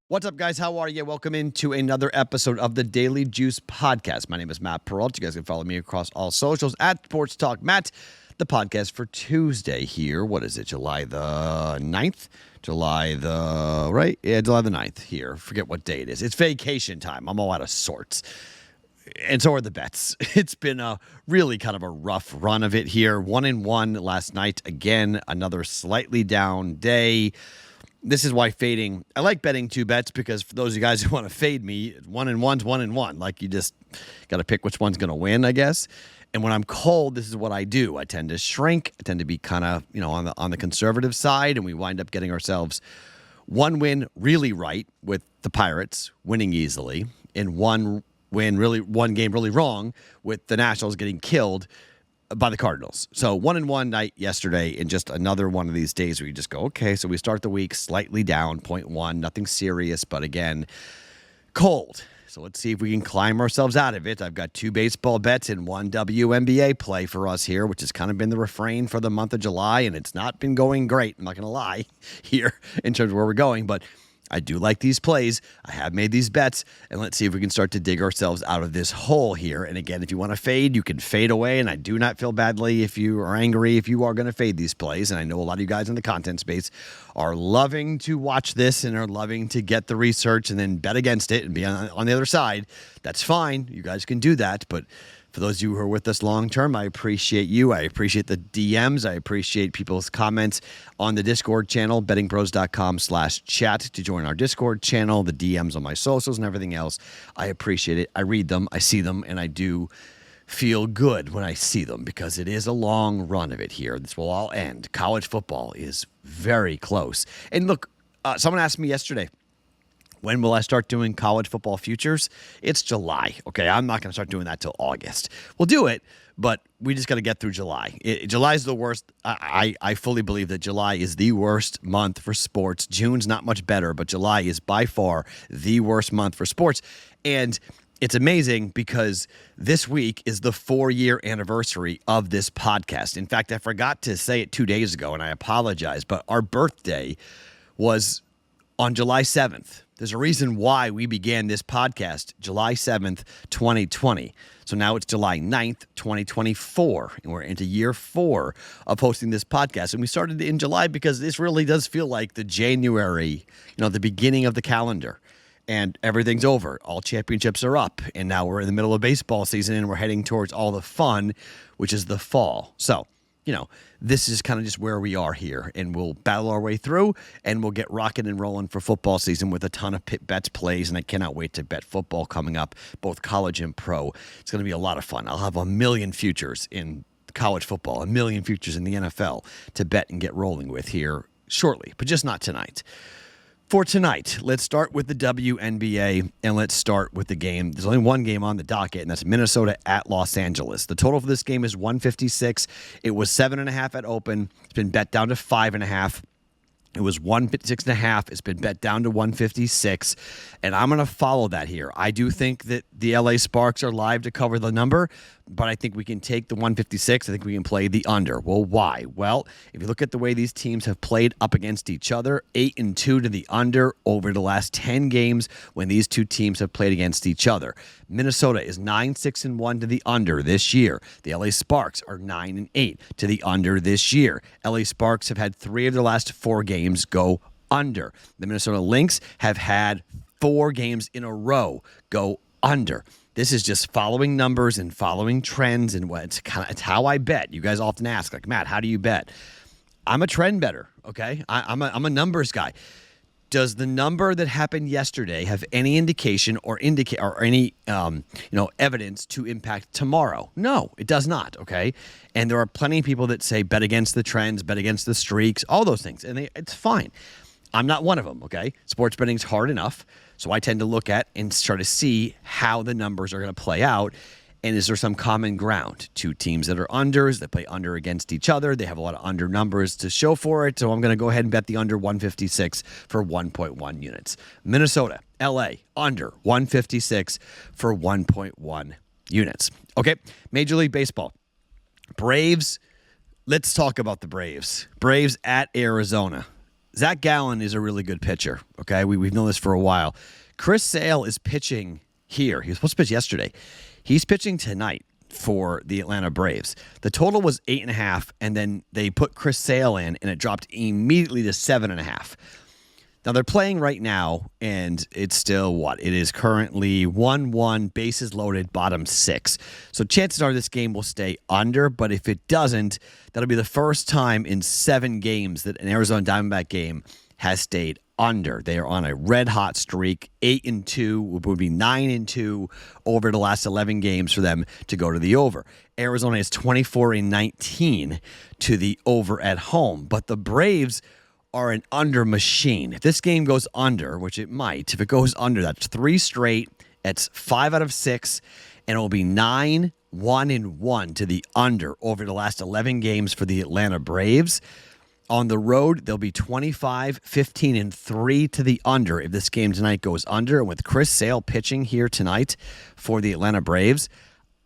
What's up, guys? How are you? Welcome into another episode of the Daily Juice Podcast. My name is Matt Perrault. You guys can follow me across all socials at Sports Talk Matt. The podcast for Tuesday here. What is it? July the 9th? July the 9th here. Forget what day it is. It's vacation time. I'm all out of sorts. And so are the bets. It's been a really kind of a rough run of it here. 1-1 last night. Again, another slightly down day. This is why fading. I like betting two bets because for those of you guys who want to fade me, 1-1's 1-1. Like you just got to pick which one's going to win, I guess. And when I'm cold, this is what I do. I tend to shrink. I tend to be kind of, on the conservative side, and we wind up getting ourselves one win really right with the Pirates winning easily, and one game really wrong with the Nationals getting killed by the Cardinals. So 1-1 night yesterday, and just another one of these days where you just go, okay, so we start the week slightly down, 0.1, nothing serious, but again, cold. So let's see if we can climb ourselves out of it. I've got two baseball bets and one WNBA play for us here, which has kind of been the refrain for the month of July, and it's not been going great. I'm not going to lie here in terms of where we're going, but I do like these plays. I have made these bets, and let's see if we can start to dig ourselves out of this hole here. And again, if you want to fade, you can fade away, and I do not feel badly if you are angry if you are going to fade these plays. And I know a lot of you guys in the content space are loving to watch this and are loving to get the research and then bet against it and be on the other side. That's fine. You guys can do that, but for those of you who are with us long term, I appreciate you. I appreciate the DMs. I appreciate people's comments on the Discord channel, bettingpros.com/chat to join our Discord channel, the DMs on my socials and everything else. I appreciate it. I read them, I see them, and I do feel good when I see them because it is a long run of it here. This will all end. College football is very close. And look, someone asked me yesterday, when will I start doing college football futures? It's July, okay? I'm not going to start doing that till August. We'll do it, but we just got to get through July. July is the worst. I fully believe that July is the worst month for sports. June's not much better, but July is by far the worst month for sports. And it's amazing because this week is the 4-year anniversary of this podcast. In fact, I forgot to say it 2 days ago, and I apologize, but our birthday was on July 7th. There's a reason why we began this podcast July 7th, 2020. So now it's July 9th, 2024, and we're into year 4 of hosting this podcast. And we started in July because this really does feel like the January, the beginning of the calendar. And everything's over. All championships are up. And now we're in the middle of baseball season, and we're heading towards all the fun, which is the fall. So, this is kind of just where we are here, and we'll battle our way through, and we'll get rocking and rolling for football season with a ton of bets, plays, and I cannot wait to bet football coming up, both college and pro. It's going to be a lot of fun. I'll have 1 million futures in college football, 1 million futures in the NFL to bet and get rolling with here shortly, but just not tonight. For tonight, let's start with the WNBA, and let's start with the game. There's only one game on the docket, and that's Minnesota at Los Angeles. The total for this game is 156. It was 7.5 at open. It's been bet down to 5.5. It was 156.5. It's been bet down to 156, and I'm going to follow that here. I do think that the LA Sparks are live to cover the number, but I think we can take the 156. I think we can play the under. Well, why? Well, if you look at the way these teams have played up against each other, 8-2 to the under over the last 10 games when these two teams have played against each other. Minnesota is 9-6-1 to the under this year. The LA Sparks are 9-8 to the under this year. LA Sparks have had 3 of their last 4 games go under. The Minnesota Lynx have had 4 games in a row go under. This is just following numbers and following trends, and it's how I bet. You guys often ask, like, Matt, how do you bet? I'm a trend better, okay? I'm a numbers guy. Does the number that happened yesterday have any indication or any evidence to impact tomorrow? No, it does not, okay? And there are plenty of people that say bet against the trends, bet against the streaks, all those things, and it's fine. I'm not one of them, okay? Sports betting's hard enough, so I tend to look at and try to see how the numbers are going to play out, and is there some common ground? 2 teams that are unders, that play under against each other. They have a lot of under numbers to show for it, so I'm going to go ahead and bet the under 156 for 1.1 units. Minnesota, LA, under 156 for 1.1 units. Okay, Major League Baseball. Braves, let's talk about the Braves. Braves at Arizona. Zach Gallen is a really good pitcher, okay? We've known this for a while. Chris Sale is pitching here. He was supposed to pitch yesterday. He's pitching tonight for the Atlanta Braves. The total was 8.5, and then they put Chris Sale in, and it dropped immediately to 7.5. Now, they're playing right now, and it's still what? It is currently 1-1, bases loaded, bottom 6. So chances are this game will stay under, but if it doesn't, that'll be the first time in 7 games that an Arizona Diamondback game has stayed under. They are on a red-hot streak, 8-2, would be 9-2 over the last 11 games for them to go to the over. Arizona is 24-19 to the over at home, but the Braves are an under machine. If this game goes under, which it might, if it goes under, that's 3 straight. It's 5 out of 6, and it will be 9-1-1 to the under over the last 11 games for the Atlanta Braves. On the road, they'll be 25-15-3 to the under if this game tonight goes under. And with Chris Sale pitching here tonight for the Atlanta Braves,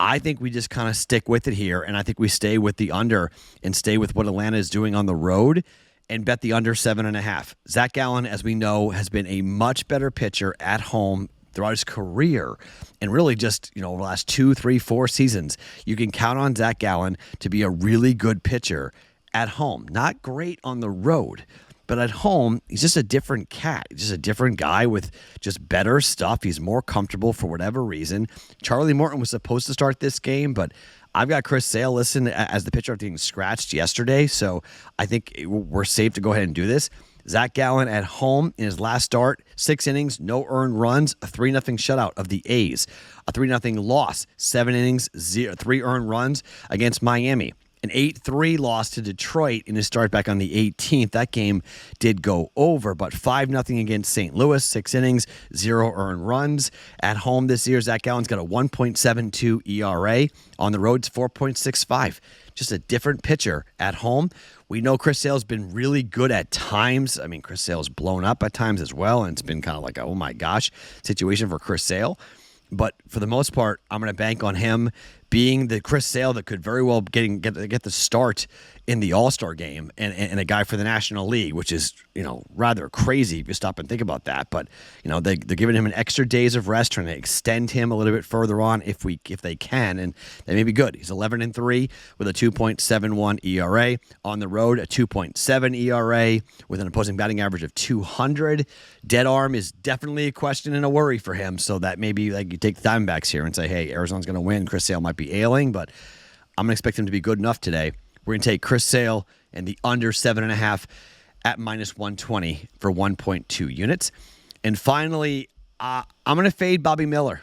I think we just kind of stick with it here, and I think we stay with the under and stay with what Atlanta is doing on the road and bet the under 7.5. Zach Gallen, as we know, has been a much better pitcher at home throughout his career, and really just, the last 2, 3, 4 seasons. You can count on Zach Gallen to be a really good pitcher at home. Not great on the road, but at home, he's just a different cat. He's just a different guy with just better stuff. He's more comfortable for whatever reason. Charlie Morton was supposed to start this game, but I've got Chris Sale listed as the pitcher after getting scratched yesterday, so I think we're safe to go ahead and do this. Zach Gallen at home in his last start, 6 innings, no earned runs, a 3-0 shutout of the A's, a 3-0 loss, 7 innings, 3 earned runs against Miami. An 8-3 loss to Detroit in his start back on the 18th. That game did go over, but 5-0 against St. Louis, 6 innings, 0 earned runs. At home this year, Zach Gallen's got a 1.72 ERA. On the road, it's 4.65. Just a different pitcher at home. We know Chris Sale's been really good at times. I mean, Chris Sale's blown up at times as well, and it's been kind of like a, oh my gosh, situation for Chris Sale. But for the most part, I'm going to bank on him being the Chris Sale that could very well get the start in the All-Star game and a guy for the National League, which is, rather crazy if you stop and think about that. But, they're giving him an extra days of rest, trying to extend him a little bit further on if they can, and they may be good. He's 11-3 with a 2.71 ERA. On the road, a 2.7 ERA with an opposing batting average of 200. Dead arm is definitely a question and a worry for him, so that maybe like you take the Diamondbacks here and say, hey, Arizona's going to win. Chris Sale might be ailing, but I'm going to expect him to be good enough today. We're going to take Chris Sale and the under 7.5 at -120 for 1.2 units. And finally, I'm going to fade Bobby Miller.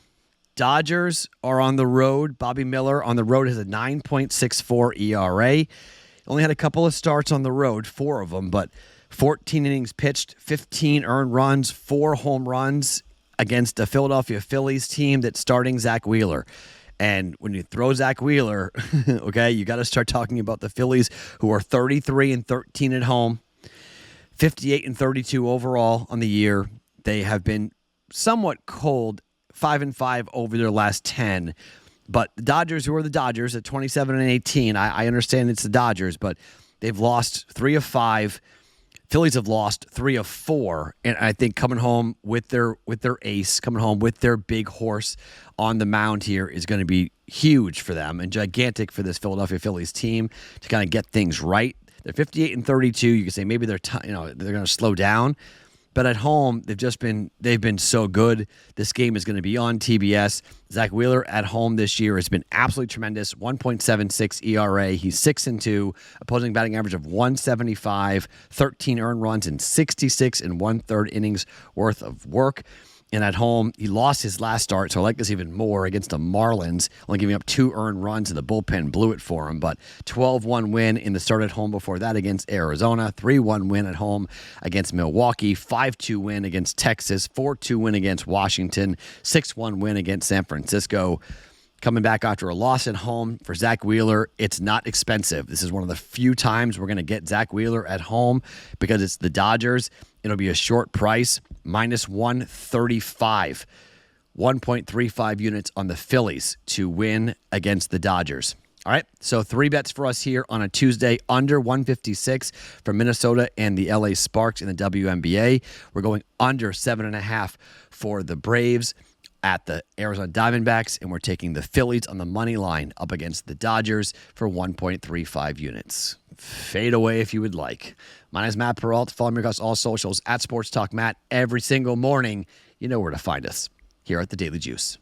Dodgers are on the road. Bobby Miller on the road has a 9.64 ERA. Only had a couple of starts on the road, 4 of them, but 14 innings pitched, 15 earned runs, 4 home runs against a Philadelphia Phillies team that's starting Zach Wheeler. And when you throw Zach Wheeler, okay, you got to start talking about the Phillies, who are 33-13 at home, 58-32 overall on the year. They have been somewhat cold, 5-5 over their last 10. But the Dodgers, who are the Dodgers at 27-18, I understand it's the Dodgers, but they've lost 3 of 5. Phillies have lost 3 of 4, and I think coming home with their ace, coming home with their big horse on the mound here is going to be huge for them and gigantic for this Philadelphia Phillies team to kind of get things right. They're 58-32. You can say maybe they're going to slow down, but at home they've been so good. This game is going to be on TBS. Zach Wheeler at home this year has been absolutely tremendous. 1.76 ERA. He's 6-2, opposing batting average of 175, 13 earned runs in 66 1/3 innings worth of work. And at home, he lost his last start, so I like this even more against the Marlins, only giving up 2 earned runs, and the bullpen blew it for him. But 12-1 win in the start at home before that against Arizona, 3-1 win at home against Milwaukee, 5-2 win against Texas, 4-2 win against Washington, 6-1 win against San Francisco. Coming back after a loss at home for Zach Wheeler, it's not expensive. This is one of the few times we're going to get Zach Wheeler at home because it's the Dodgers. It'll be a short price, -135, 1.35 units on the Phillies to win against the Dodgers. All right, so 3 bets for us here on a Tuesday, under 156 for Minnesota and the LA Sparks in the WNBA. We're going under 7.5 for the Braves at the Arizona Diamondbacks, and we're taking the Phillies on the money line up against the Dodgers for 1.35 units. Fade away if you would like. My name is Matt Perrault. Follow me across all socials at Sports Talk Matt every single morning. You know where to find us here at the Daily Juice.